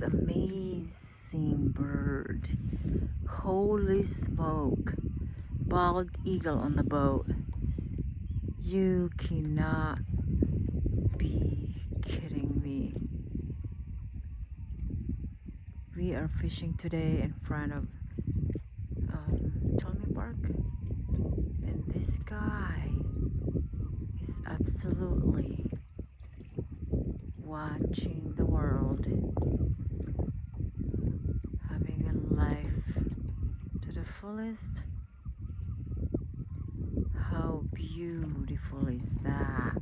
amazing bird. Holy smoke. Bald eagle on the boat. You cannot be kidding me. We are fishing today in front of Tolmy Park, and this guy is absolutely watching the world, having a life to the fullest. How beautiful is that?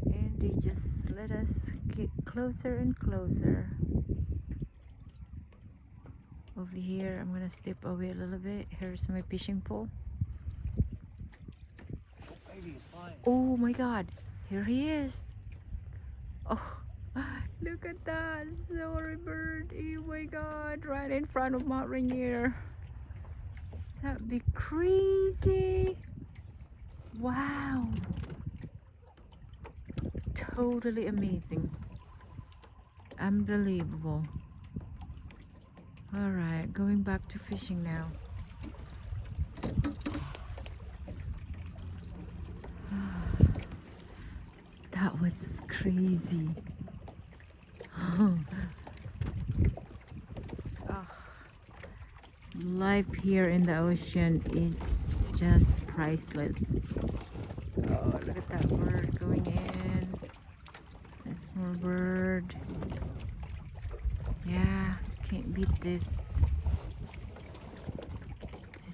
And they just let us get closer and closer. Over here, I'm gonna step away a little bit. Here's my fishing pole. Oh my god, here he is. Oh, look at that sorry bird. Oh my god, right in front of Mount Rainier. That'd be crazy. Wow, totally amazing, unbelievable. All right, going back to fishing now. That was crazy. Oh. Life here in the ocean is just priceless. Oh, look at that bird going in. A small bird. Yeah, can't beat this.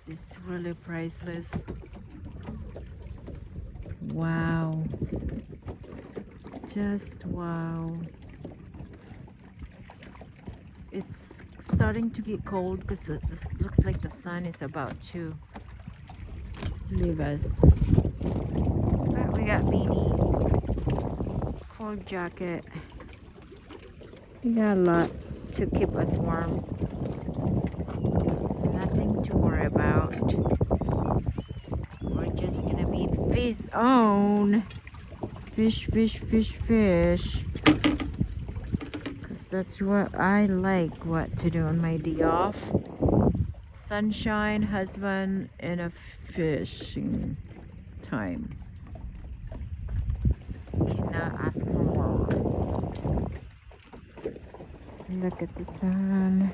This is really priceless. Wow. Just wow. It's starting to get cold because it looks like the sun is about to leave us. But we got beanie, full jacket. We got a lot to keep us warm. So nothing to worry about. We're just gonna be fish on. Fish, fish, fish, fish. That's what I like what to do on my day off. Sunshine, husband, and a fishing time. Cannot ask for more. Look at the sun.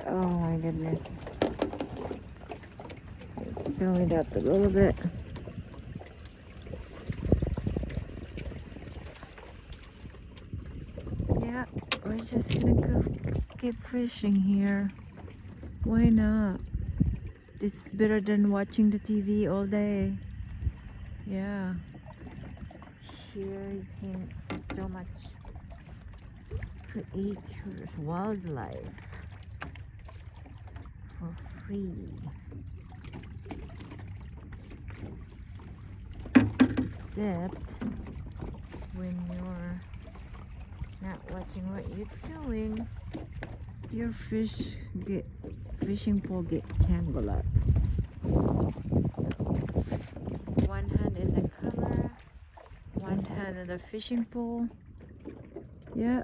Oh my goodness. Let's zoom it up a little bit. We're just gonna go keep fishing here. Why not? This is better than watching the TV all day. Yeah. Here you can see so much creatures, wildlife for free. Except when you're not watching what you're doing, your fishing pole get tangled up. So, one hand in the camera, one hand in the fishing pole. Yeah,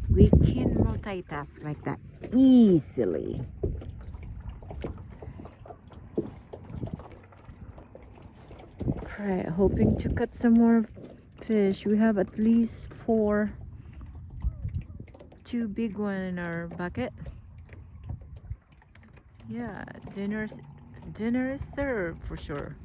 we can multitask like that easily. Right, hoping to cut some more fish. We have at least 2 big ones in our bucket. Yeah, dinner is served for sure.